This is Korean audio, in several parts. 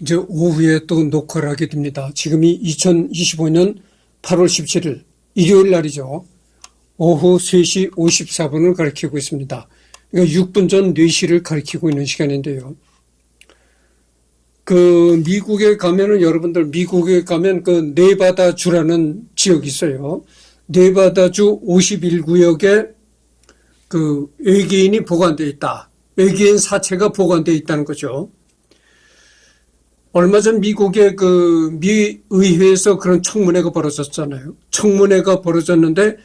이제 오후에 또 녹화를 하게 됩니다. 지금이 2025년 8월 17일 일요일 날이죠. 오후 3시 54분을 가리키고 있습니다. 그러니까 6분 전 4시를 가리키고 있는 시간인데요. 미국에 가면은 여러분들 미국에 가면 네바다주라는 지역이 있어요. 네바다주 51구역에 외계인이 보관되어 있다. 외계인 사체가 보관되어 있다는 거죠. 얼마 전 미국의 미 의회에서 그런 청문회가 벌어졌잖아요. 청문회가 벌어졌는데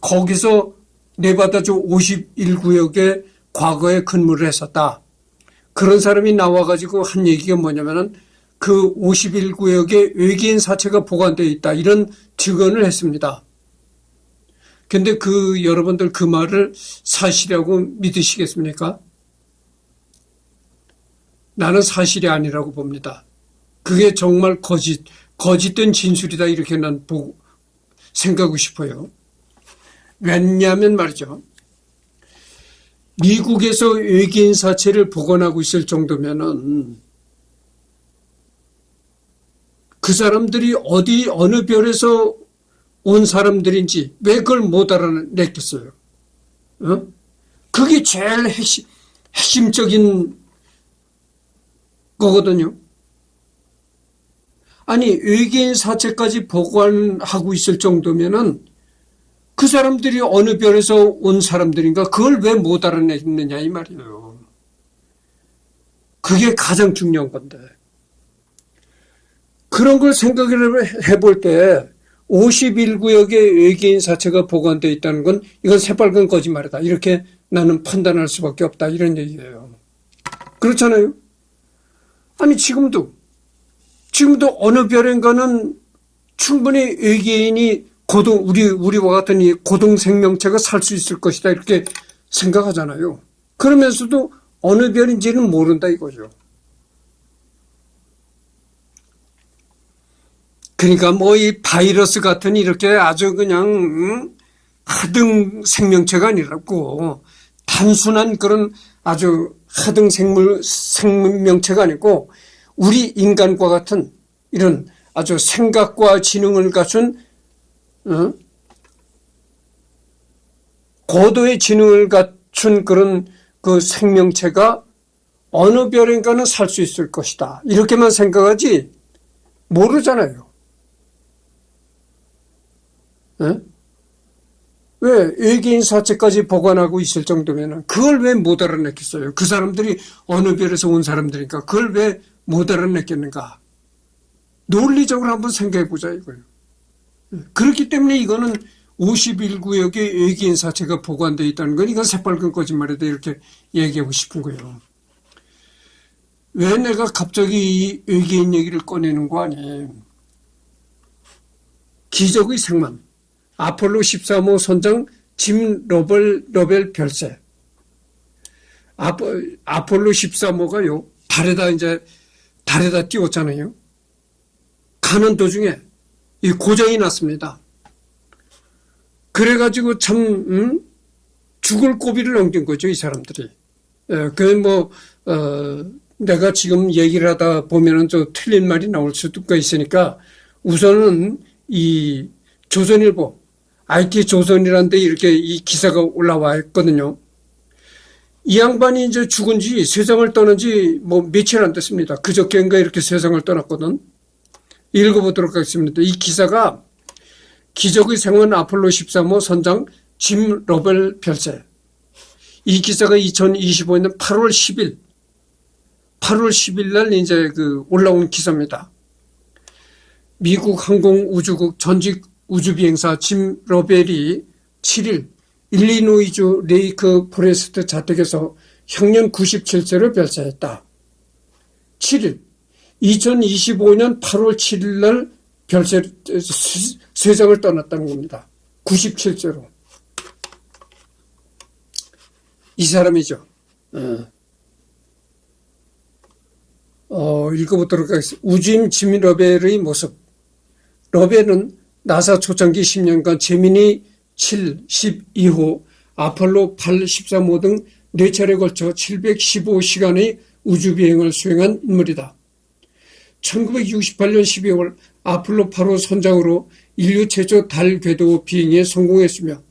거기서 네바다주 51구역에 과거에 근무를 했었다. 그런 사람이 나와가지고 한 얘기가 뭐냐면은 51구역에 외계인 사체가 보관되어 있다. 이런 증언을 했습니다. 근데 여러분들 그 말을 사실이라고 믿으시겠습니까? 나는 사실이 아니라고 봅니다. 그게 정말 거짓된 진술이다. 이렇게 난 생각하고 싶어요. 왜냐하면 말이죠. 미국에서 외계인 사체를 보관하고 있을 정도면은 그 사람들이 어느 별에서 온 사람들인지 왜 그걸 못 알아냈겠어요? 그게 제일 핵심적인 거거든요. 아니, 외계인 사체까지 보관하고 있을 정도면은 그 사람들이 어느 별에서 온 사람들인가 그걸 왜 못 알아냈느냐 이 말이에요. 그게 가장 중요한 건데. 그런 걸 생각을 해볼 때 51구역에 외계인 사체가 보관되어 있다는 건 이건 새빨간 거짓말이다. 이렇게 나는 판단할 수밖에 없다. 이런 얘기예요. 그렇잖아요. 아니 지금도 어느 별인가는 충분히 외계인이 우리와 같은 이 고동 생명체가 살 수 있을 것이다. 이렇게 생각하잖아요. 그러면서도 어느 별인지는 모른다 이거죠. 그러니까 이 바이러스 같은 이렇게 아주 그냥 하등 생명체가 아니라고 단순한 그런 아주 하등 생명체가 아니고 우리 인간과 같은 이런 아주 생각과 지능을 갖춘 고도의 지능을 갖춘 그런 생명체가 어느 별인가는 살 수 있을 것이다. 이렇게만 생각하지 모르잖아요. 왜 외계인 사체까지 보관하고 있을 정도면 그걸 왜 못 알아냈겠어요? 그 사람들이 어느 별에서 온 사람들이니까 그걸 왜 못 알아냈겠는가? 논리적으로 한번 생각해보자 이거예요. 그렇기 때문에 이거는 51구역에 외계인 사체가 보관되어 있다는 건 이건 새빨간 거짓말이다 이렇게 얘기하고 싶은 거예요. 왜 내가 갑자기 이 외계인 얘기를 꺼내는 거 아니에요? 기적의 생만 아폴로 13호 선장 짐 러벨 별세. 아폴로 13호가요, 달에다 띄웠잖아요. 가는 도중에 이 고장이 났습니다. 그래가지고 죽을 고비를 넘긴 거죠, 이 사람들이. 내가 지금 얘기를 하다 보면은 틀린 말이 나올 수도 있으니까 우선은 이 조선일보, IT 조선이라는 데 이렇게 이 기사가 올라와 있거든요. 이 양반이 이제 죽은 지 세상을 떠난 지 며칠 안 됐습니다. 그저께인가 이렇게 세상을 떠났거든. 읽어보도록 하겠습니다. 이 기사가 기적의 생원 아폴로 13호 선장 짐 러벨 별세. 이 기사가 2025년 8월 10일 날 이제 올라온 기사입니다. 미국 항공우주국 전직 우주비행사 짐 러벨이 7일 일리노이주 레이크 포레스트 자택에서 향년 97세로 별세했다. 7일 2025년 8월 7일 날 세상을 떠났다는 겁니다. 97세로. 이 사람이죠. 읽어보도록 하겠습니다. 우주인 짐 러벨의 모습. 러벨은 나사 초창기 10년간 제미니 7, 12호, 아폴로 8, 13호 등 4차례에 걸쳐 715시간의 우주비행을 수행한 인물이다. 1968년 12월 아폴로 8호 선장으로 인류 최초 달 궤도 비행에 성공했으며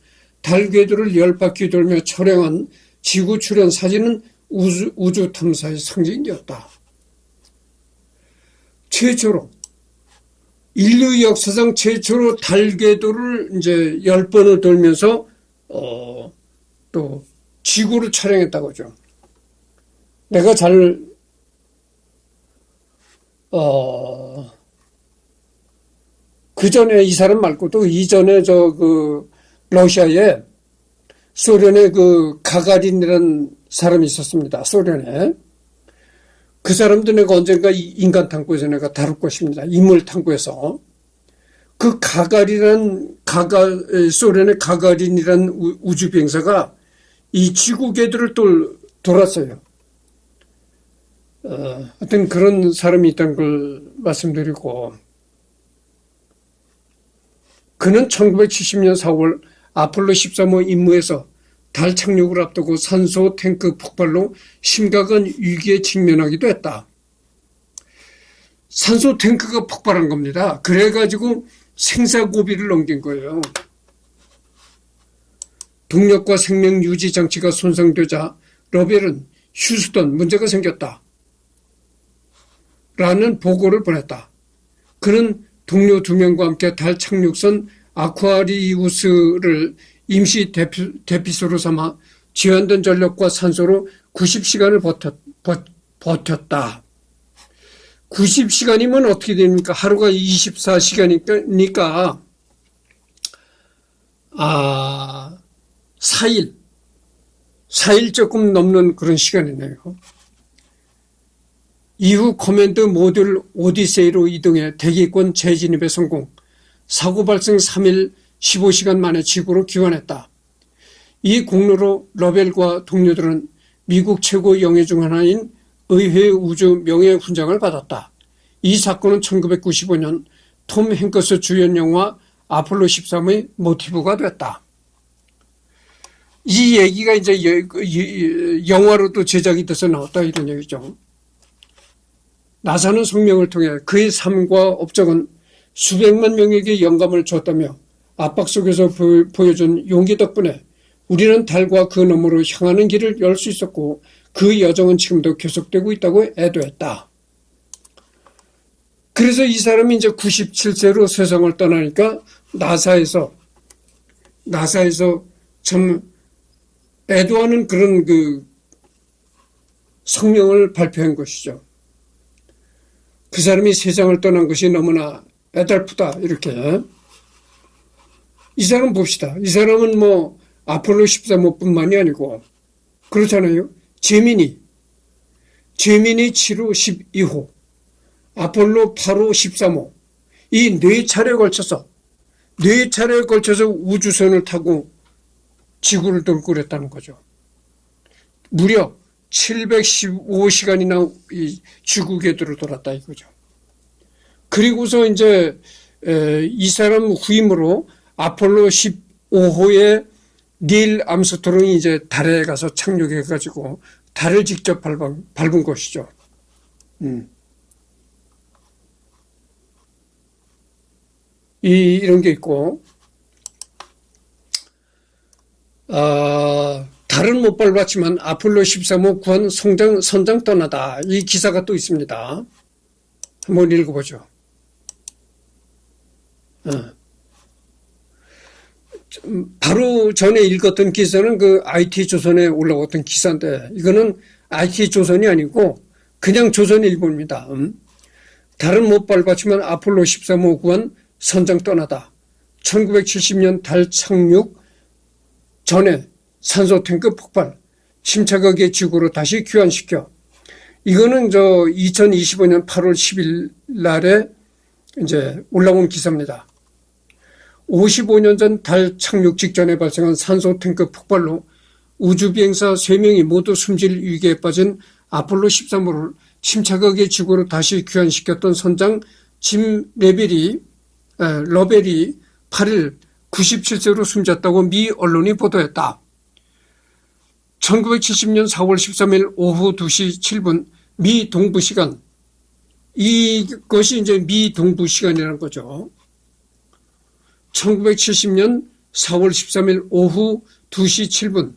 달 궤도를 10바퀴 돌며 촬영한 지구 출현 사진은 우주 탐사의 상징이었다. 최초로 인류 역사상 최초로 달 궤도를 이제 10번을 돌면서 또 지구를 촬영했다고 하죠. 내가 그 전에 이 사람 말고도 이전에 러시아에 소련의 가가린이라는 사람이 있었습니다. 소련에. 그 사람도 내가 언젠가 인간 탐구에서 내가 다룰 것입니다. 인물 탐구에서. 그 소련의 가가린이라는 우주비행사가 이 지구 궤도를 돌았어요. 하여튼 그런 사람이 있다는 걸 말씀드리고, 그는 1970년 4월 아폴로 13호 임무에서 달 착륙을 앞두고 산소 탱크 폭발로 심각한 위기에 직면하기도 했다. 산소 탱크가 폭발한 겁니다. 그래가지고 생사고비를 넘긴 거예요. 동력과 생명 유지 장치가 손상되자 러벨은 휴스턴 문제가 생겼다 라는 보고를 보냈다. 그는 동료 2명과 함께 달 착륙선 아쿠아리우스를 임시 대피소로 삼아 제한된 전력과 산소로 90시간을 버텼다. 90시간이면 어떻게 됩니까? 하루가 24시간이니까 4일 조금 넘는 그런 시간이네요. 이후 커맨드 모듈 오디세이로 이동해 대기권 재진입에 성공, 사고 발생 3일 15시간 만에 지구로 귀환했다. 이 공로로 러벨과 동료들은 미국 최고 영예 중 하나인 의회 우주 명예훈장을 받았다. 이 사건은 1995년 톰 행커스 주연 영화 아폴로 13의 모티브가 됐다. 이 얘기가 이제 영화로도 제작이 돼서 나왔다 이런 얘기죠. 나사는 성명을 통해 그의 삶과 업적은 수백만 명에게 영감을 줬다며 압박 속에서 보여준 용기 덕분에 우리는 달과 그 너머로 향하는 길을 열 수 있었고 그 여정은 지금도 계속되고 있다고 애도했다. 그래서 이 사람이 이제 97세로 세상을 떠나니까 나사에서 참 애도하는 그런 성명을 발표한 것이죠. 그 사람이 세상을 떠난 것이 너무나 애달프다 이렇게. 이 사람 봅시다. 이 사람은 아폴로 13호뿐만이 아니고 그렇잖아요. 제미니 7호 12호 아폴로 8호 13호 이 4차례에 걸쳐서 우주선을 타고 지구를 돌고 그랬다는 거죠. 무려 715시간이나 이 지구 궤도를 돌았다 이거죠. 그리고서 이제 이 사람 후임으로 아폴로 15호에 닐 암스트롱이 이제 달에 가서 착륙해가지고 달을 직접 밟은 것이죠. 이런 게 있고, 달은 못 밟았지만 아폴로 13호 구한 선장 떠나다. 이 기사가 또 있습니다. 한번 읽어보죠. 바로 전에 읽었던 기사는 그 IT조선에 올라왔던 기사인데 이거는 IT조선이 아니고 그냥 조선일보입니다. 달은 못 밟았지만 아폴로 13호 구한 선장 떠나다. 1970년 달 착륙 전에 산소 탱크 폭발, 침착하게 지구로 다시 귀환시켜. 이거는 2025년 8월 10일 날에 이제 올라온 기사입니다. 55년 전 달 착륙 직전에 발생한 산소 탱크 폭발로 우주비행사 3명이 모두 숨질 위기에 빠진 아폴로 13호를 침착하게 지구로 다시 귀환시켰던 선장 짐 러벨이 8일 97세로 숨졌다고 미 언론이 보도했다. 1970년 4월 13일 오후 2시 7분 미 동부 시간 이것이 이제 미 동부 시간이라는 거죠. 1970년 4월 13일 오후 2시 7분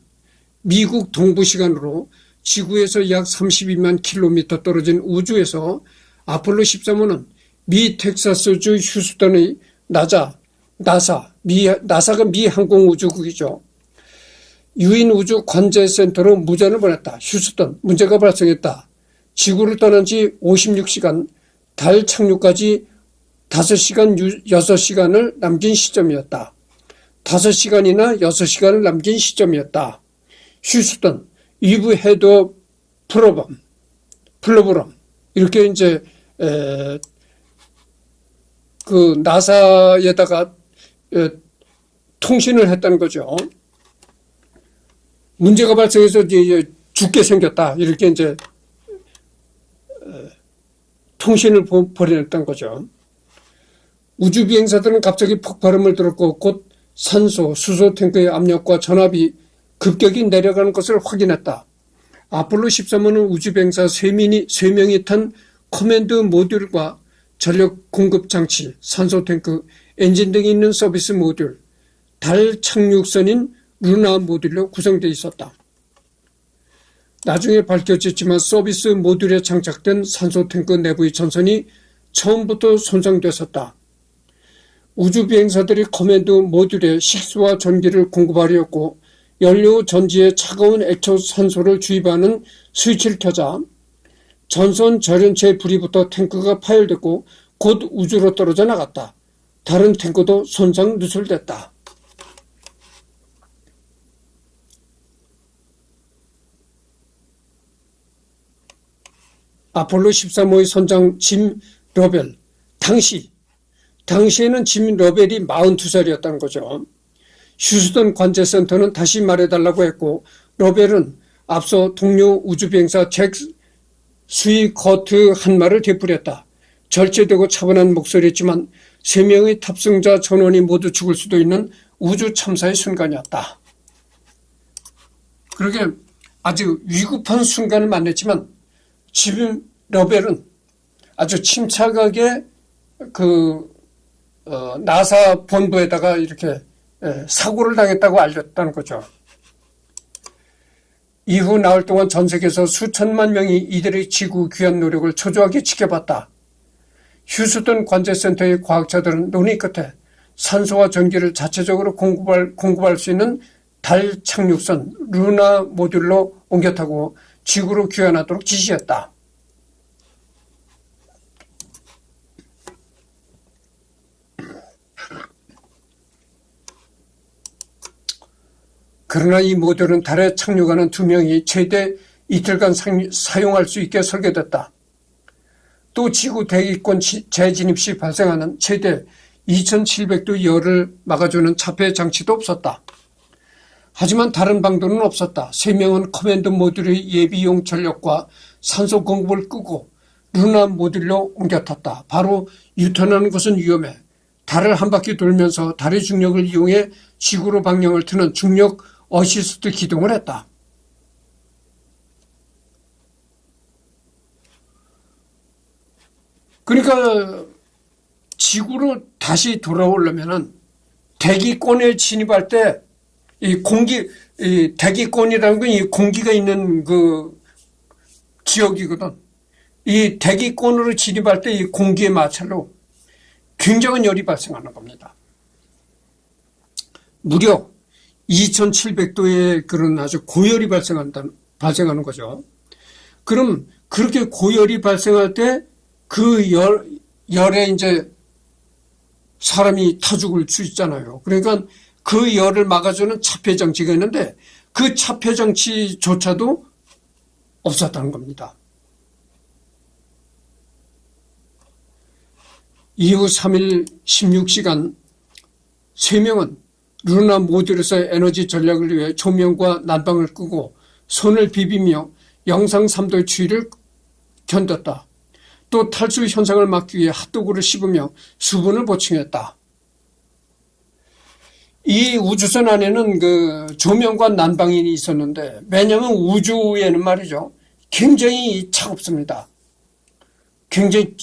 미국 동부 시간으로 지구에서 약 32만 킬로미터 떨어진 우주에서 아폴로 13호는 미 텍사스주 휴스턴의 나사가 미 항공우주국이죠. 유인 우주 관제센터로 무전을 보냈다. 휴스턴, 문제가 발생했다. 지구를 떠난 지 56시간, 달 착륙까지 5시간 6시간을 남긴 시점이었다. 5시간이나 6시간을 남긴 시점이었다. 휴스턴, 이브 헤더 플로브럼 이렇게 이제 그 나사에다가 통신을 했다는 거죠. 문제가 발생해서 이제 죽게 생겼다. 이렇게 이제 통신을 보냈던 거죠. 우주 비행사들은 갑자기 폭발음을 들었고 곧 산소, 수소 탱크의 압력과 전압이 급격히 내려가는 것을 확인했다. 아폴로 13호는 우주 비행사 3명이 탄 커맨드 모듈과 전력 공급 장치, 산소 탱크, 엔진 등이 있는 서비스 모듈, 달 착륙선인 루나 모듈로 구성되어 있었다. 나중에 밝혀졌지만 서비스 모듈에 장착된 산소 탱크 내부의 전선이 처음부터 손상됐었다. 우주 비행사들이 커맨드 모듈에 식수와 전기를 공급하려 했고 연료 전지에 차가운 액체 산소를 주입하는 스위치를 켜자 전선 절연체의 불이 붙어 탱크가 파열됐고 곧 우주로 떨어져 나갔다. 다른 탱크도 손상 누설됐다. 아폴로 13호의 선장 짐 러벨, 당시에는 짐 러벨이 42살이었다는 거죠. 휴스턴 관제센터는 다시 말해달라고 했고 러벨은 앞서 동료 우주비행사 잭 스위커트 한 말을 되풀이했다. 절제되고 차분한 목소리였지만 3명의 탑승자 전원이 모두 죽을 수도 있는 우주 참사의 순간이었다. 그러게 아주 위급한 순간을 만났지만 짐 러벨은 아주 침착하게 나사 본부에다가 이렇게 사고를 당했다고 알렸다는 거죠. 이후 나흘 동안 전 세계에서 수천만 명이 이들의 지구 귀환 노력을 초조하게 지켜봤다. 휴스턴 관제센터의 과학자들은 논의 끝에 산소와 전기를 자체적으로 공급할 수 있는 달 착륙선 루나 모듈로 옮겨 타고 지구로 귀환하도록 지시했다. 그러나 이 모듈은 달에 착륙하는 2명이 최대 이틀간 사용할 수 있게 설계됐다. 또 지구 대기권 재진입 시 발생하는 최대 2700도 열을 막아주는 차폐 장치도 없었다. 하지만 다른 방도는 없었다. 3명은 커맨드 모듈의 예비용 전력과 산소 공급을 끄고 루나 모듈로 옮겨 탔다. 바로 유턴하는 것은 위험해. 달을 한 바퀴 돌면서 달의 중력을 이용해 지구로 방향을 트는 중력 어시스트 기동을 했다. 그러니까 지구로 다시 돌아오려면은 대기권에 진입할 때 이 대기권이라는 건 이 공기가 있는 그 지역이거든. 이 대기권으로 진입할 때 이 공기의 마찰로 굉장한 열이 발생하는 겁니다. 무려 2700도의 그런 아주 고열이 발생하는 거죠. 그럼 그렇게 고열이 발생할 때 그 열에 이제 사람이 타 죽을 수 있잖아요. 그러니까 그 열을 막아주는 차폐 장치가 있는데 그 차폐 장치조차도 없었다는 겁니다. 이후 3일 16시간 3명은 루나 모듈에서의 에너지 전략을 위해 조명과 난방을 끄고 손을 비비며 영상 3도의 추위를 견뎠다. 또 탈수 현상을 막기 위해 핫도그를 씹으며 수분을 보충했다. 이 우주선 안에는 그 조명과 난방이 있었는데 왜냐하면 우주에는 말이죠. 굉장히 차갑습니다. 굉장히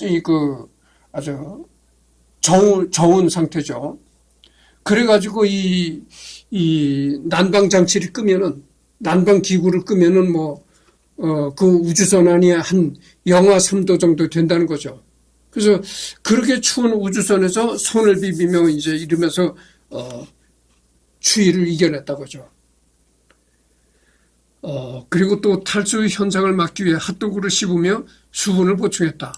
아주 저온 상태죠. 그래가지고 이 난방 장치를 끄면은, 난방 기구를 끄면은 그 우주선 안이 한 영하 3도 정도 된다는 거죠. 그래서 그렇게 추운 우주선에서 손을 비비며 이제 이러면서, 추위를 이겨냈다 거죠. 그리고 또 탈수 현상을 막기 위해 핫도그를 씹으며 수분을 보충했다.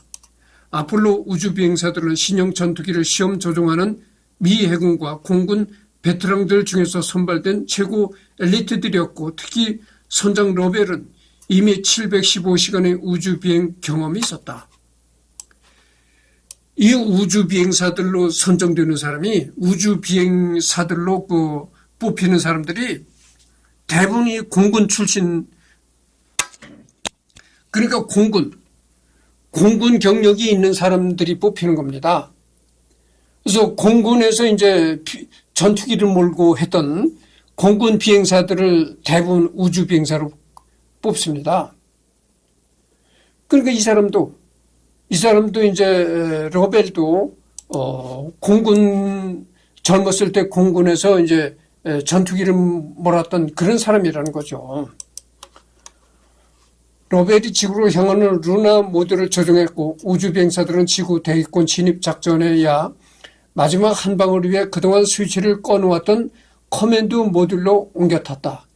아폴로 우주비행사들은 신형 전투기를 시험 조종하는 미 해군과 공군 베테랑들 중에서 선발된 최고 엘리트들이었고, 특히 선장 로벨은 이미 715시간의 우주비행 경험이 있었다. 이 우주비행사들로 선정되는 사람이, 우주비행사들로 뽑히는 사람들이 대부분이 공군 출신, 그러니까 공군 경력이 있는 사람들이 뽑히는 겁니다. 그래서 공군에서 이제 전투기를 몰고 했던 공군 비행사들을 대부분 우주 비행사로 뽑습니다. 그러니까 이 사람도 이제 로벨도 공군 젊었을 때 공군에서 이제 전투기를 몰았던 그런 사람이라는 거죠. 로벨이 지구로 향하는 루나 모듈을 조종했고, 우주 비행사들은 지구 대기권 진입 작전에야 마지막 한 방을 위해 그동안 스위치를 꺼놓았던 커맨드 모듈로 옮겨 탔다.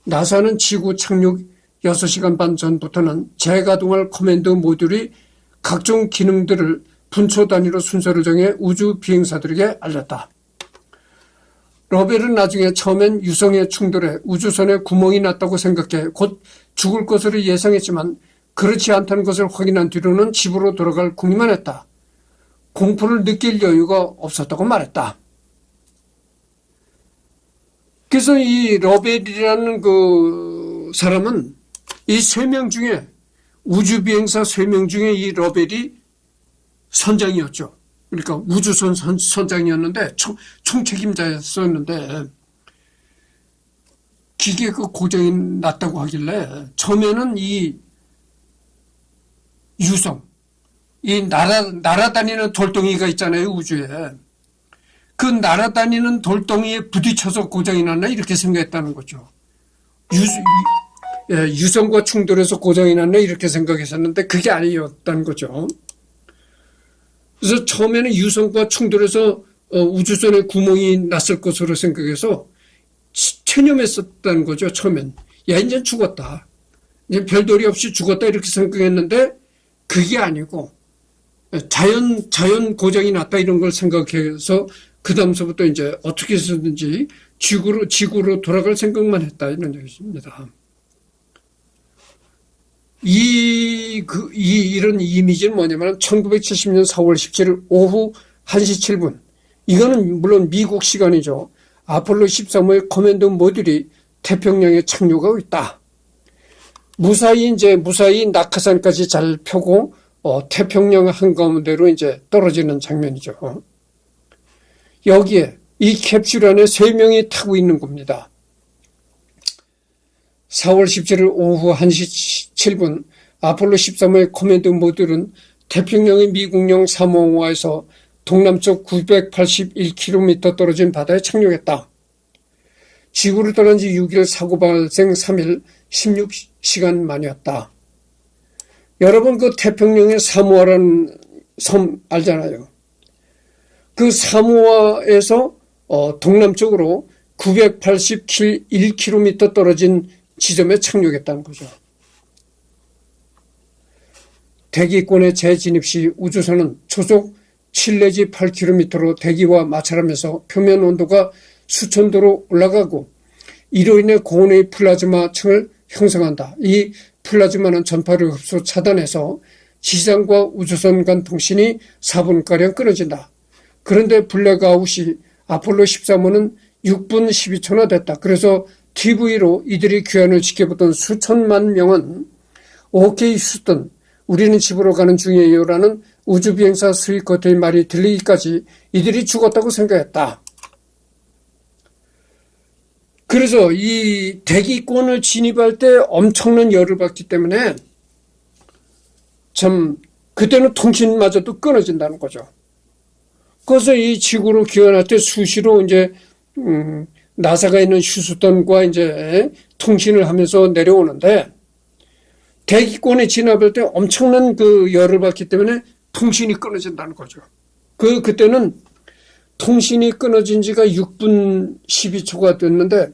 나사는 지구 착륙 6시간 반 전부터는 재가동할 커맨드 모듈이 각종 기능들을 분초 단위로 순서를 정해 우주 비행사들에게 알렸다. 로벨은 나중에 처음엔 유성에 충돌해 우주선에 구멍이 났다고 생각해 곧 죽을 것으로 예상했지만, 그렇지 않다는 것을 확인한 뒤로는 집으로 돌아갈 궁리만 했다. 공포를 느낄 여유가 없었다고 말했다. 그래서 이 로벨이라는 그 사람은 이 3명 중에, 우주비행사 3명 중에 이 로벨이 선장이었죠. 그러니까 우주선 선장이었는데, 총책임자였었는데, 기계 고장이 났다고 하길래 처음에는 이 유성, 이 날아다니는 돌덩이가 있잖아요, 우주에. 그 날아다니는 돌덩이에 부딪혀서 고장이 났나 이렇게 생각했다는 거죠. 유성과 충돌해서 고장이 났나 이렇게 생각했었는데 그게 아니었다는 거죠. 그래서 처음에는 유성과 충돌해서 우주선에 구멍이 났을 것으로 생각해서 체념했었다는 거죠. 처음엔. 야, 이제 죽었다. 이제 별도리 없이 죽었다 이렇게 생각했는데 그게 아니고 자연 고장이 났다 이런 걸 생각해서 그 다음서부터 이제 어떻게 해서든지 지구로 돌아갈 생각만 했다 이런 얘기입니다. 이런 이미지는 뭐냐면 1970년 4월 17일 오후 1시 7분. 이거는 물론 미국 시간이죠. 아폴로 13호의 커맨드 모듈이 태평양에 착륙하고 있다. 무사히 낙하산까지 잘 펴고 태평양 한가운데로 이제 떨어지는 장면이죠. 여기에 이 캡슐 안에 3명이 타고 있는 겁니다. 4월 17일 오후 1시 7분 아폴로 13호의 커맨드 모듈은 태평양의 미국령 사모아에서 동남쪽 981km 떨어진 바다에 착륙했다. 지구를 떠난 지 6일, 사고 발생 3일, 16시간 만이었다. 여러분 그 태평양의 사모아라는 섬 알잖아요. 그 사모아에서 동남쪽으로 981km 떨어진 지점에 착륙했다는 거죠. 대기권에 재진입 시 우주선은 초속 7 내지 8km로 대기와 마찰하면서 표면 온도가 수천 도로 올라가고 이로 인해 고온의 플라즈마 층을 형성한다. 이 플라즈마는 전파를 흡수 차단해서 지상과 우주선 간 통신이 4분가량 끊어진다. 그런데 블랙아웃이 아폴로 13호는 6분 12초나 됐다. 그래서 TV로 이들이 귀환을 지켜보던 수천만 명은 오케이 휴스턴, 우리는 집으로 가는 중이에요 라는 우주비행사 스위커트의 말이 들리기까지 이들이 죽었다고 생각했다. 그래서 이 대기권을 진입할 때 엄청난 열을 받기 때문에 참 그때는 통신마저도 끊어진다는 거죠. 그래서 이 지구로 귀환할 때 수시로 이제 나사가 있는 휴스턴과 이제 통신을 하면서 내려오는데 대기권에 진압할 때 엄청난 그 열을 받기 때문에 통신이 끊어진다는 거죠. 그때는 통신이 끊어진 지가 6분 12초가 됐는데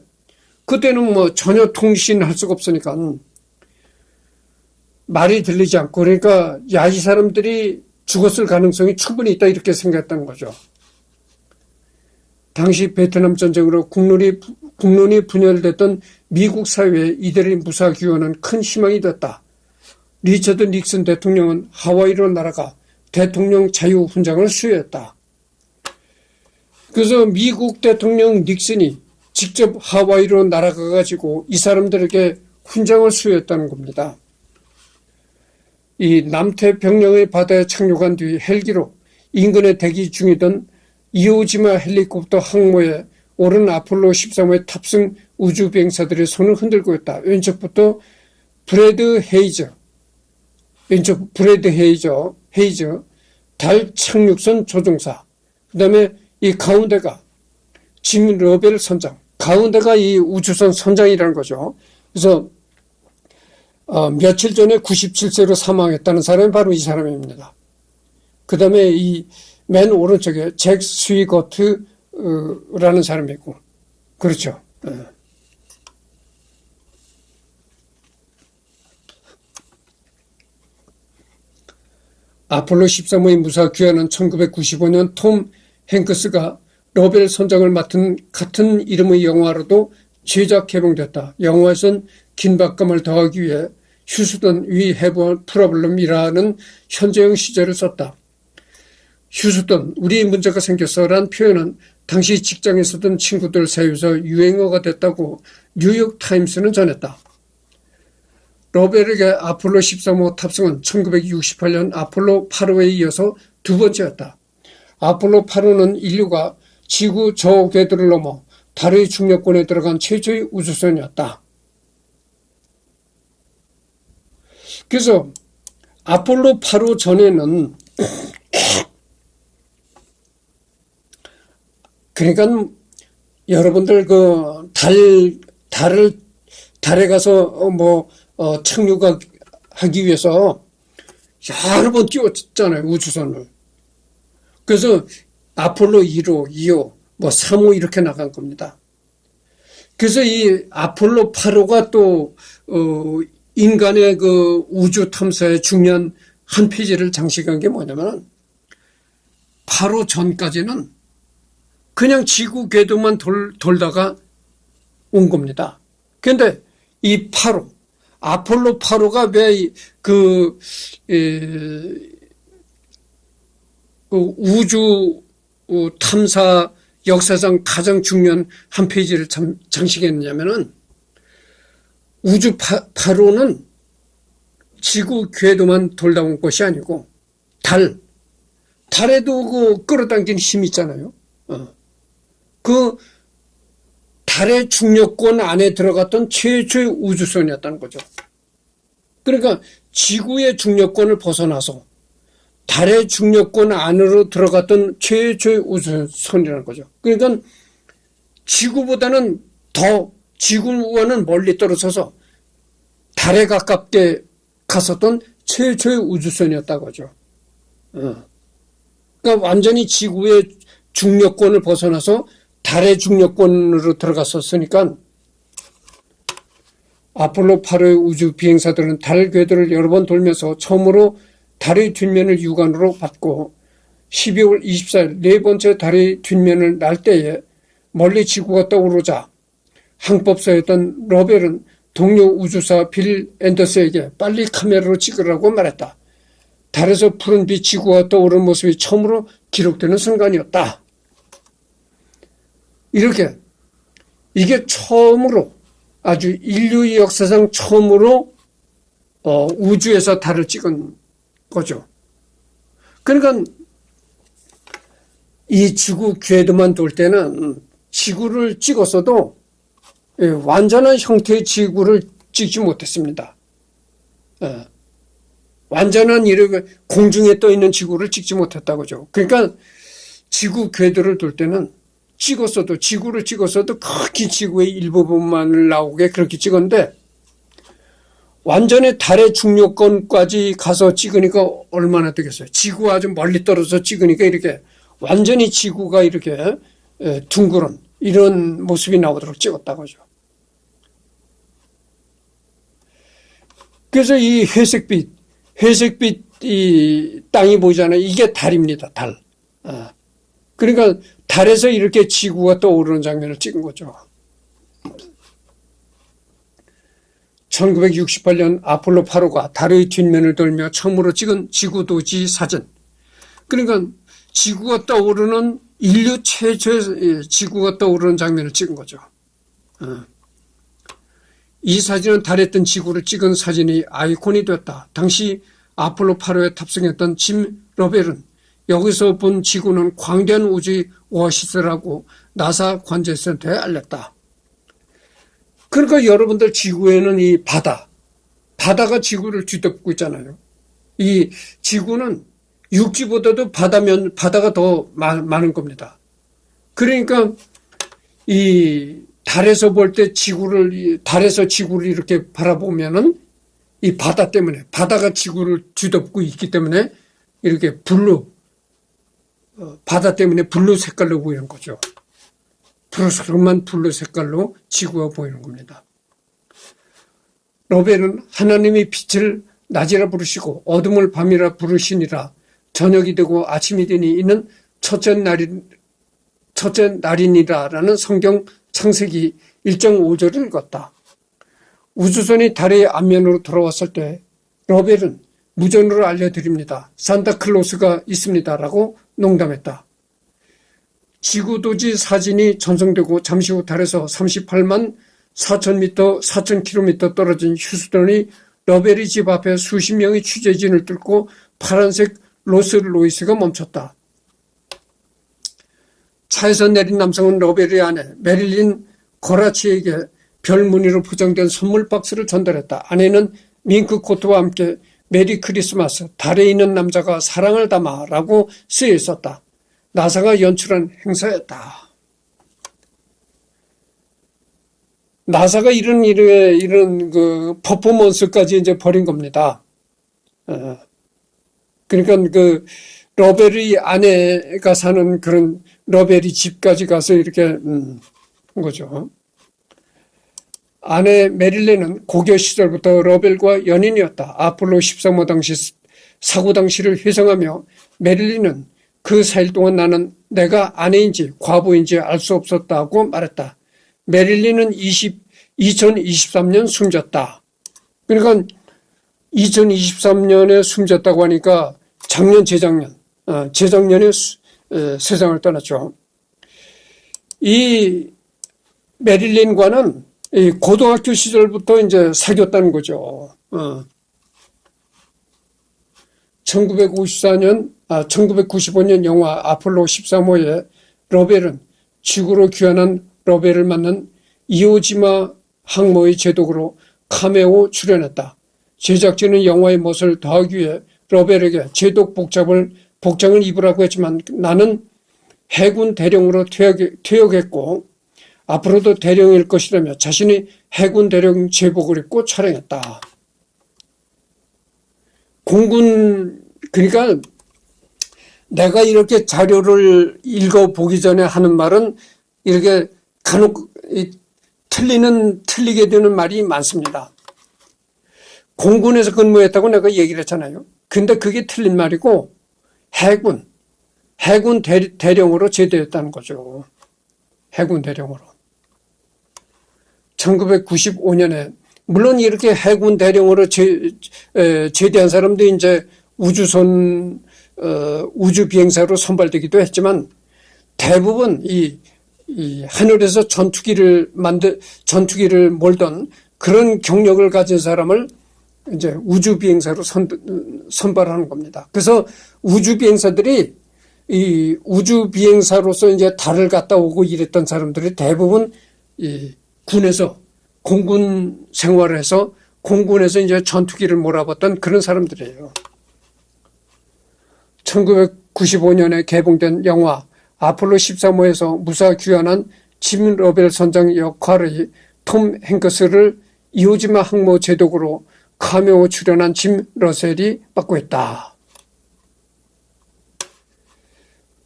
그때는 뭐 전혀 통신할 수가 없으니까 말이 들리지 않고 그러니까 야, 이 사람들이 죽었을 가능성이 충분히 있다 이렇게 생각했다는 거죠. 당시 베트남 전쟁으로 국론이 분열됐던 미국 사회에 이들의 무사 귀환은 큰 희망이 됐다. 리처드 닉슨 대통령은 하와이로 날아가 대통령 자유훈장을 수여했다. 그래서 미국 대통령 닉슨이 직접 하와이로 날아가가지고 이 사람들에게 훈장을 수여했다는 겁니다. 이 남태평양의 바다에 착륙한 뒤 헬기로 인근에 대기 중이던 이오지마 헬리콥터 항모에 오른 아폴로 13호의 탑승 우주비행사들의 손을 흔들고 있다. 왼쪽부터 브래드 헤이저 달 착륙선 조종사. 그 다음에 이 가운데가 짐 러벨 선장. 가운데가 이 우주선 선장이라는 거죠. 그래서 며칠 전에 97세로 사망했다는 사람이 바로 이 사람입니다. 그 다음에 이 맨 오른쪽에 잭 스위거트라는 사람이 있고, 그렇죠. 아폴로 13호의 무사 귀환은 1995년 톰 행크스가 러벨 선장을 맡은 같은 이름의 영화로도 제작 개봉됐다. 영화에선 긴박감을 더하기 위해 휴스턴 위 해브 프로블럼이라는 현재형 시제를 썼다. 휴스턴 우리 문제가 생겼어라는 표현은 당시 직장에 쓰던 친구들 사이에서 유행어가 됐다고 뉴욕타임스는 전했다. 러벨에게 아폴로 13호 탑승은 1968년 아폴로 8호에 이어서 두 번째였다. 아폴로 8호는 인류가 지구 저궤도를 넘어 달의 중력권에 들어간 최초의 우주선이었다. 그래서 아폴로 8호 전에는 그러니까 여러분들 그 달에 가서 착륙하기 위해서 여러 번 띄웠잖아요, 우주선을. 그래서 아폴로 1호, 2호, 3호 이렇게 나간 겁니다. 그래서 이 아폴로 8호가 또 인간의 그 우주 탐사에 중요한 한 페이지를 장식한 게 뭐냐면 8호 전까지는 그냥 지구 궤도만 돌다가 온 겁니다. 그런데 이 8호, 아폴로 8호가 왜 우주 탐사 역사상 가장 중요한 한 페이지를 장식했냐면은 우주 8호는 지구 궤도만 돌다 온 것이 아니고 달에도 그 끌어당긴 힘이 있잖아요. 그 달의 중력권 안에 들어갔던 최초의 우주선이었다는 거죠. 그러니까 지구의 중력권을 벗어나서 달의 중력권 안으로 들어갔던 최초의 우주선이라는 거죠. 그러니까 지구보다는 더 지구와는 멀리 떨어져서 달에 가깝게 갔었던 최초의 우주선이었다고 하죠. 그러니까 완전히 지구의 중력권을 벗어나서 달의 중력권으로 들어갔었으니까 아폴로 8호의 우주 비행사들은 달 궤도를 여러 번 돌면서 처음으로 달의 뒷면을 육안으로 봤고 12월 24일 네 번째 달의 뒷면을 날 때에 멀리 지구가 떠오르자 항법사였던 러벨은 동료 우주사 빌 앤더스에게 빨리 카메라로 찍으라고 말했다. 달에서 푸른빛 지구가 떠오르는 모습이 처음으로 기록되는 순간이었다. 이렇게 이게 처음으로 아주 인류의 역사상 처음으로 우주에서 달을 찍은 거죠. 그러니까 이 지구 궤도만 돌 때는 지구를 찍었어도 완전한 형태의 지구를 찍지 못했습니다. 완전한 이렇게 공중에 떠 있는 지구를 찍지 못했다고죠. 그러니까 지구 궤도를 돌 때는 지구를 찍었어도 크게 지구의 일부분만 나오게 그렇게 찍었는데, 완전히 달의 중력권까지 가서 찍으니까 얼마나 되겠어요. 지구 아주 멀리 떨어져 찍으니까 이렇게 완전히 지구가 이렇게 둥그런 이런 모습이 나오도록 찍었다고 하죠. 그래서 이 회색빛 이 땅이 보이잖아요. 이게 달입니다. 달. 그러니까 달에서 이렇게 지구가 떠오르는 장면을 찍은 거죠. 1968년 아폴로 8호가 달의 뒷면을 돌며 처음으로 찍은 지구도지 사진. 그러니까 지구가 떠오르는, 인류 최초의 지구가 떠오르는 장면을 찍은 거죠. 이 사진은 달에 뜬 지구를 찍은 사진이 아이콘이 되었다. 당시 아폴로 8호에 탑승했던 짐 러벨은 여기서 본 지구는 광대한 우주의 오아시스라고 나사 관제센터에 알렸다. 그러니까 여러분들, 지구에는 이 바다가 지구를 뒤덮고 있잖아요. 이 지구는 육지보다도 바다가 더 많은 겁니다. 그러니까 이 달에서 볼 때 달에서 지구를 이렇게 바라보면은 이 바다 때문에, 바다가 지구를 뒤덮고 있기 때문에 이렇게 바다 때문에 블루 색깔로 보이는 거죠. 푸르스름한 블루 색깔로 지구가 보이는 겁니다. 러벨은 하나님이 빛을 낮이라 부르시고 어둠을 밤이라 부르시니라. 저녁이 되고 아침이 되니 이는 첫째 날이니라라는 성경 창세기 1.5절을 읽었다. 우주선이 달의 앞면으로 돌아왔을 때 러벨은 무전으로 알려드립니다. 산타클로스가 있습니다라고 농담했다. 지구도지 사진이 전송되고 잠시 후 달에서 38만 4,000km 떨어진 휴스턴의 러벨이 집 앞에 수십 명의 취재진을 뚫고 파란색 롤스로이스가 멈췄다. 차에서 내린 남성은 러벨의 아내 메릴린 거라치에게 별 무늬로 포장된 선물 박스를 전달했다. 아내는 밍크 코트와 함께 메리 크리스마스, 달에 있는 남자가 사랑을 담아 라고 쓰여 있었다. 나사가 연출한 행사였다. 나사가 이런 그 퍼포먼스까지 이제 벌인 겁니다. 그러니까 그 러벨의 아내가 사는 그런 러벨이 집까지 가서 이렇게 한 거죠. 아내 메릴린은 고교 시절부터 러벨과 연인이었다. 아폴로 13호 당시 사고 당시를 회상하며 메릴린은 그 4일 동안 나는 내가 아내인지 과부인지 알 수 없었다고 말했다. 메릴린은 2023년 숨졌다. 그러니까 2023년에 숨졌다고 하니까 재작년에 세상을 떠났죠. 이 메릴린과는 고등학교 시절부터 이제 사귀었다는 거죠. 1995년 영화 아폴로 13호에 러벨은 지구로 귀환한 러벨을 만난 이오지마 항모의 제독으로 카메오 출연했다. 제작진은 영화의 멋을 더하기 위해 러벨에게 제독 복장을 입으라고 했지만 나는 해군 대령으로 퇴역했고 앞으로도 대령일 것이라며 자신이 해군 대령 제복을 입고 촬영했다. 그러니까 내가 이렇게 자료를 읽어보기 전에 하는 말은 이렇게 간혹 틀리게 되는 말이 많습니다. 공군에서 근무했다고 내가 얘기를 했잖아요. 근데 그게 틀린 말이고 해군 대령으로 제대했다는 거죠. 해군 대령으로. 1995년에 물론 이렇게 해군 대령으로 제대한 사람도 이제 우주 비행사로 선발되기도 했지만 대부분 이 하늘에서 전투기를 몰던 그런 경력을 가진 사람을 이제 우주 비행사로 선발하는 겁니다. 그래서 우주 비행사들이 이 우주 비행사로서 이제 달을 갔다 오고 이랬던 사람들이 대부분 이 군에서 공군 생활을 해서 공군에서 이제 전투기를 몰아봤던 그런 사람들이에요. 1995년에 개봉된 영화 아폴로 13호에서 무사 귀환한 짐 러벨 선장 역할의 톰 행크스를 이오지마 항모 제독으로 카메오 출연한 짐 러셀이 맡고 있다.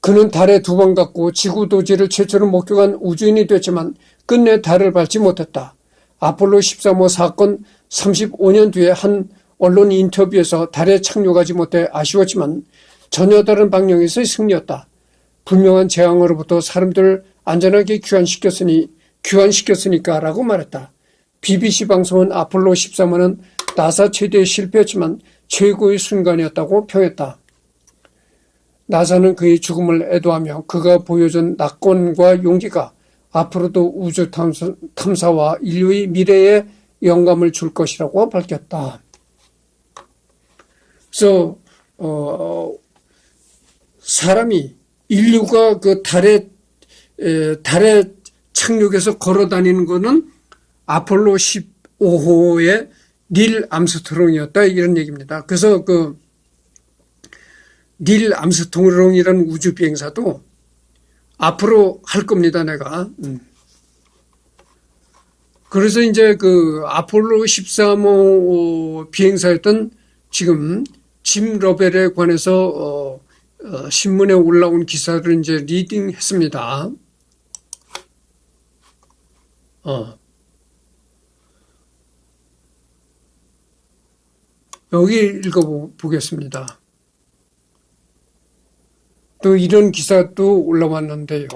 그는 달에 2번 갔고 지구 도지를 최초로 목격한 우주인이 됐지만 끝내 달을 밟지 못했다. 아폴로 13호 사건 35년 뒤에 한 언론 인터뷰에서 달에 착륙하지 못해 아쉬웠지만 전혀 다른 방향에서의 승리였다. 불명한 재앙으로부터 사람들을 안전하게 귀환시켰으니까 라고 말했다. BBC 방송은 아폴로 13호는 나사 최대의 실패였지만 최고의 순간이었다고 평했다. 나사는 그의 죽음을 애도하며 그가 보여준 낙관과 용기가 앞으로도 우주 탐사와 인류의 미래에 영감을 줄 것이라고 밝혔다. 그래서 사람이 인류가 그 달에 착륙해서 걸어다니는 거는 아폴로 15호의 닐 암스트롱이었다 이런 얘기입니다. 그래서 그 닐 암스트롱이라는 우주 비행사도 앞으로 할 겁니다, 내가. 그래서 이제 그 아폴로 13호 비행사였던 지금 짐 러벨에 관해서 신문에 올라온 기사를 이제 리딩했습니다. 여기 읽어보겠습니다. 또 이런 기사도 올라왔는데요.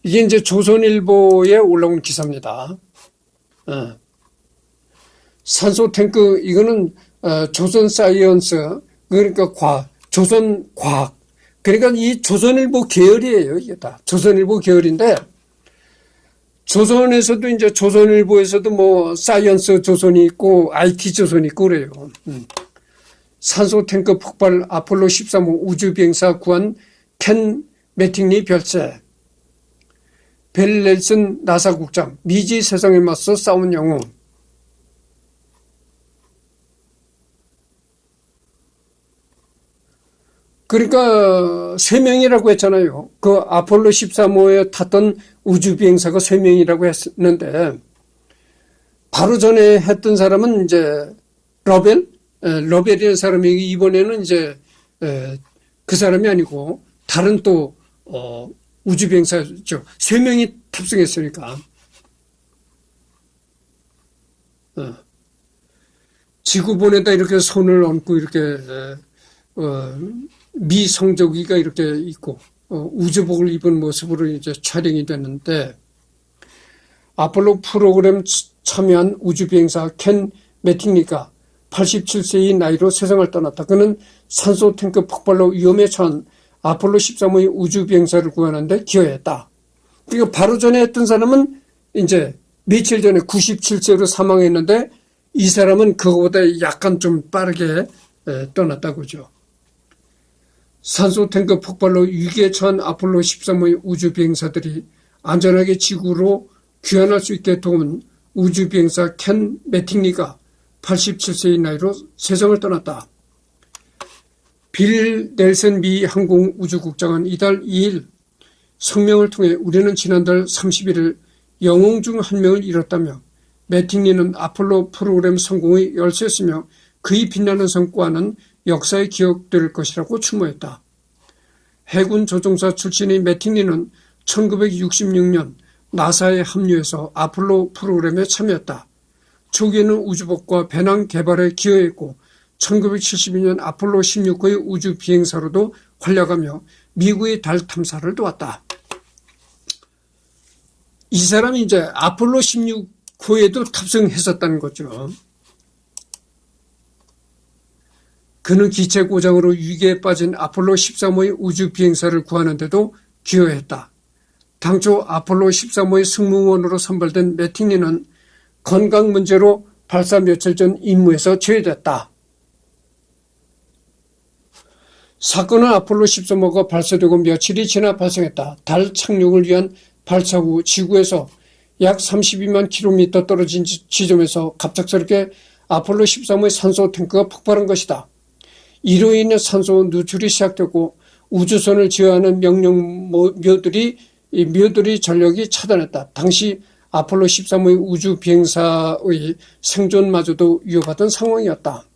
이게 이제 조선일보에 올라온 기사입니다. 산소 탱크, 이거는 조선 사이언스, 그러니까 조선 과학. 그러니까 이 조선일보 계열이에요. 이게 다 조선일보 계열인데, 조선에서도 이제 조선일보에서도 뭐 사이언스 조선이 있고 IT 조선이 있고 그래요. 산소 탱크 폭발 아폴로 13호 우주 비행사 구한 켄 매팅리 별세, 벨 넬슨 나사 국장, 미지 세상에 맞서 싸운 영웅. 그러니까 3명이라고 했잖아요. 그 아폴로 13호에 탔던 우주 비행사가 3명이라고 했는데, 바로 전에 했던 사람은 이제 러벨이라는 사람이 이번에는 이제 그 사람이 아니고 다른 또 우주 비행사죠. 3명이 탑승했으니까. 지구본에다 이렇게 손을 얹고 이렇게 미성조기가 이렇게 있고 우주복을 입은 모습으로 이제 촬영이 됐는데, 아폴로 프로그램 참여한 우주 비행사 켄 매팅리가 87세의 나이로 세상을 떠났다. 그는 산소 탱크 폭발로 위험에 처한 아폴로 13호의 우주 비행사를 구하는데 기여했다. 그리고 바로 전에 했던 사람은 이제 며칠 전에 97세로 사망했는데, 이 사람은 그거보다 약간 좀 빠르게 떠났다고죠. 산소 탱크 폭발로 위기에 처한 아폴로 13호의 우주 비행사들이 안전하게 지구로 귀환할 수 있게 도운 우주 비행사 켄 매팅리가 87세의 나이로 세상을 떠났다. 빌 넬슨 미 항공 우주국장은 이달 2일 성명을 통해 우리는 지난달 31일 영웅 중 한 명을 잃었다며, 매팅리는 아폴로 프로그램 성공의 열쇠였으며 그의 빛나는 성과는 역사에 기억될 것이라고 추모했다. 해군 조종사 출신의 매팅리는 1966년 나사에 합류해서 아폴로 프로그램에 참여했다. 초기에는 우주복과 배낭 개발에 기여했고 1972년 아폴로 16호의 우주 비행사로도 활약하며 미국의 달 탐사를 도왔다. 이 사람이 이제 아폴로 16호에도 탑승했었다는 거죠. 그는 기체 고장으로 위기에 빠진 아폴로 13호의 우주 비행사를 구하는데도 기여했다. 당초 아폴로 13호의 승무원으로 선발된 매팅리는 건강 문제로 발사 며칠 전 임무에서 제외됐다. 사건은 아폴로 13호가 발사되고 며칠이 지나 발생했다. 달 착륙을 위한 발사 후 지구에서 약 32만 킬로미터 떨어진 지점에서 갑작스럽게 아폴로 13호의 산소 탱크가 폭발한 것이다. 이로 인해 산소 누출이 시작되고 우주선을 제어하는 명령묘들이 전력이 차단했다. 당시 아폴로 13호의 우주 비행사의 생존마저도 위협하던 상황이었다.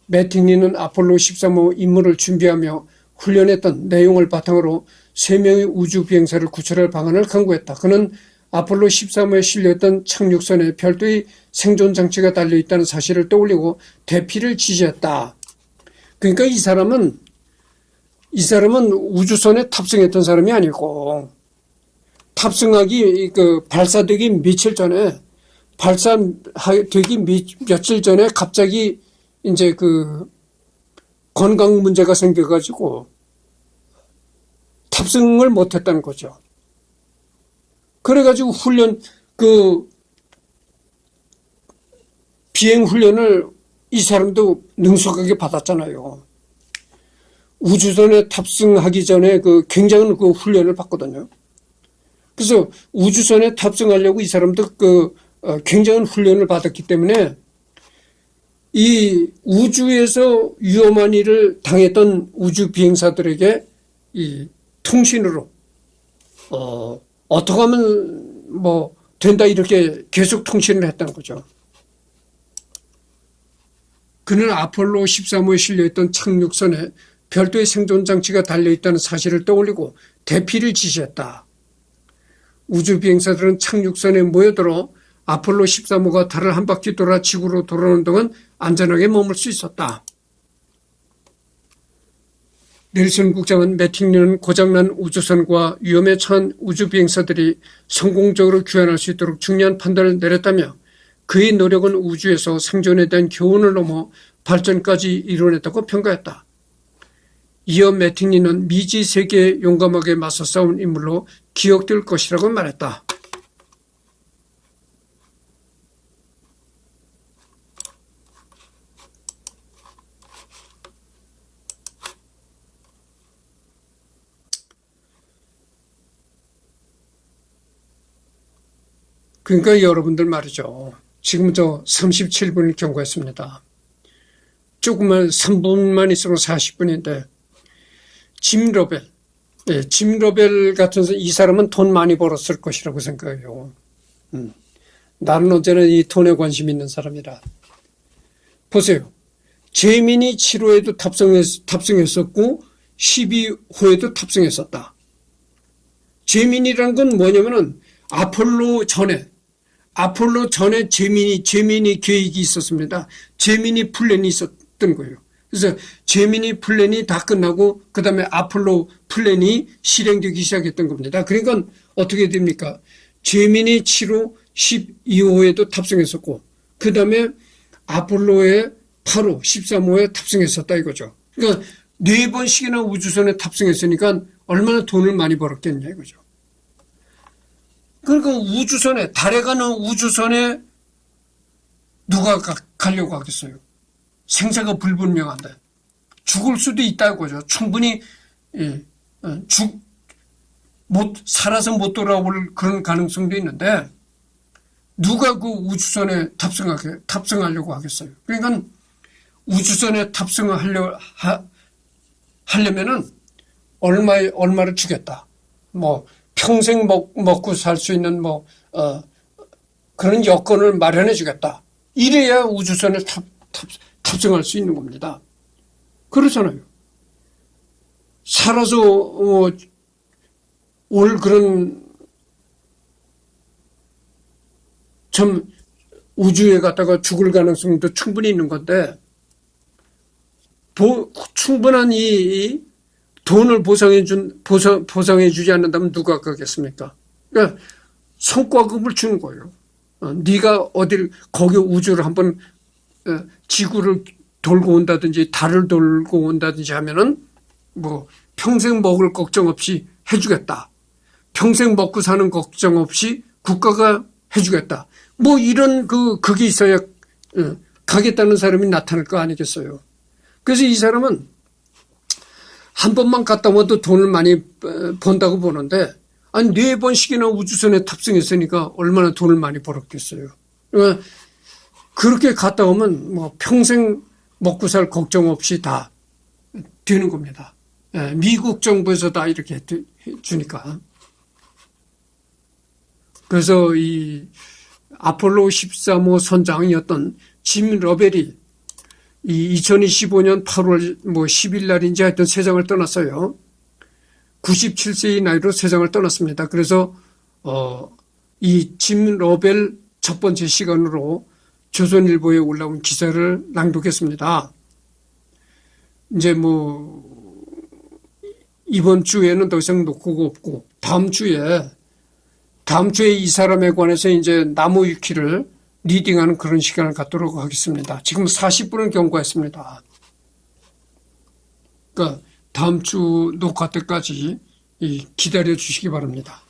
매팅리는 아폴로 13호 임무를 준비하며 훈련했던 내용을 바탕으로 3명의 우주 비행사를 구출할 방안을 강구했다. 그는 아폴로 13호에 실려있던 착륙선에 별도의 생존 장치가 달려있다는 사실을 떠올리고 대피를 지시했다. 그러니까 이 사람은 우주선에 탑승했던 사람이 아니고 탑승하기 발사되기 며칠 전에 며칠 전에 갑자기 이제 건강 문제가 생겨가지고 탑승을 못했다는 거죠. 그래가지고 비행 훈련을 이 사람도 능숙하게 받았잖아요. 우주선에 탑승하기 전에 굉장한 훈련을 받거든요. 그래서 우주선에 탑승하려고 이 사람도 굉장한 훈련을 받았기 때문에 이 우주에서 위험한 일을 당했던 우주 비행사들에게 이 통신으로 어떻게 하면 된다 이렇게 계속 통신을 했다는 거죠. 그는 아폴로 13호에 실려있던 착륙선에 별도의 생존 장치가 달려있다는 사실을 떠올리고 대피를 지시했다. 우주 비행사들은 착륙선에 모여들어 아폴로 13호가 달을 한 바퀴 돌아 지구로 돌아오는 동안 안전하게 머물 수 있었다. 넬슨 국장은 매팅리는 고장난 우주선과 위험에 처한 우주 비행사들이 성공적으로 귀환할 수 있도록 중요한 판단을 내렸다며 그의 노력은 우주에서 생존에 대한 교훈을 넘어 발전까지 이뤄냈다고 평가했다. 이어 매팅리는 미지 세계에 용감하게 맞서 싸운 인물로 기억될 것이라고 말했다. 그러니까 여러분들 말이죠. 지금 37분을 경고했습니다. 조금만 3분만 있으면 40분인데 짐 러벨 같은 이 사람은 돈 많이 벌었을 것이라고 생각해요. 나는 언제나 이 돈에 관심 있는 사람이라. 보세요. 제미니 7호에도 탑승했었고 12호에도 탑승했었다. 제미니라는 건 뭐냐면은 아폴로 전에 제미니 계획이 있었습니다. 제미니 플랜이 있었던 거예요. 그래서 제미니 플랜이 다 끝나고 그 다음에 아폴로 플랜이 실행되기 시작했던 겁니다. 그러니까 어떻게 됩니까? 제미니 7호, 12호에도 탑승했었고 그 다음에 아폴로의 8호, 13호에 탑승했었다 이거죠. 그러니까 4번씩이나 우주선에 탑승했으니까 얼마나 돈을 많이 벌었겠냐 이거죠. 그러니까 달에 가는 우주선에 누가 가려고 하겠어요? 생사가 불분명한데 죽을 수도 있다고 하죠. 충분히 살아서 못 돌아올 그런 가능성도 있는데 누가 그 우주선에 탑승하려고 하겠어요? 그러니까 우주선에 탑승을 하려면은 얼마를 주겠다. 평생 먹고 살 수 있는 그런 여건을 마련해 주겠다. 이래야 우주선에 탑승할 수 있는 겁니다. 그렇잖아요. 살아서 올 그런 참 우주에 갔다가 죽을 가능성도 충분히 있는 건데 충분한 이 돈을 보상해주지 않는다면 누가 가겠습니까? 그러니까 성과급을 주는 거예요. 네가 거기 우주를 한번 지구를 돌고 온다든지 달을 돌고 온다든지 하면은 평생 먹을 걱정 없이 해주겠다. 평생 먹고 사는 걱정 없이 국가가 해주겠다. 이런 그게 있어야 가겠다는 사람이 나타날 거 아니겠어요. 그래서 이 사람은 한 번만 갔다 와도 돈을 많이 번다고 보는데, 아니, 4번씩이나 우주선에 탑승했으니까 얼마나 돈을 많이 벌었겠어요. 그러니까 그렇게 갔다 오면 뭐 평생 먹고 살 걱정 없이 다 되는 겁니다. 예, 미국 정부에서 다 이렇게 주니까. 그래서 이 아폴로 13호 선장이었던 짐 러벨이 이 2025년 8월 뭐 10일 날인지 하여튼 세상을 떠났어요. 97세의 나이로 세상을 떠났습니다. 그래서 이 짐 러벨 첫 번째 시간으로 조선일보에 올라온 기사를 낭독했습니다. 이제 뭐 이번 주에는 더 이상 녹고가 없고 다음 주에 이 사람에 관해서 이제 나무 위키를 리딩하는 그런 시간을 갖도록 하겠습니다. 지금 40분을 경과했습니다. 그러니까 다음 주 녹화 때까지 기다려 주시기 바랍니다.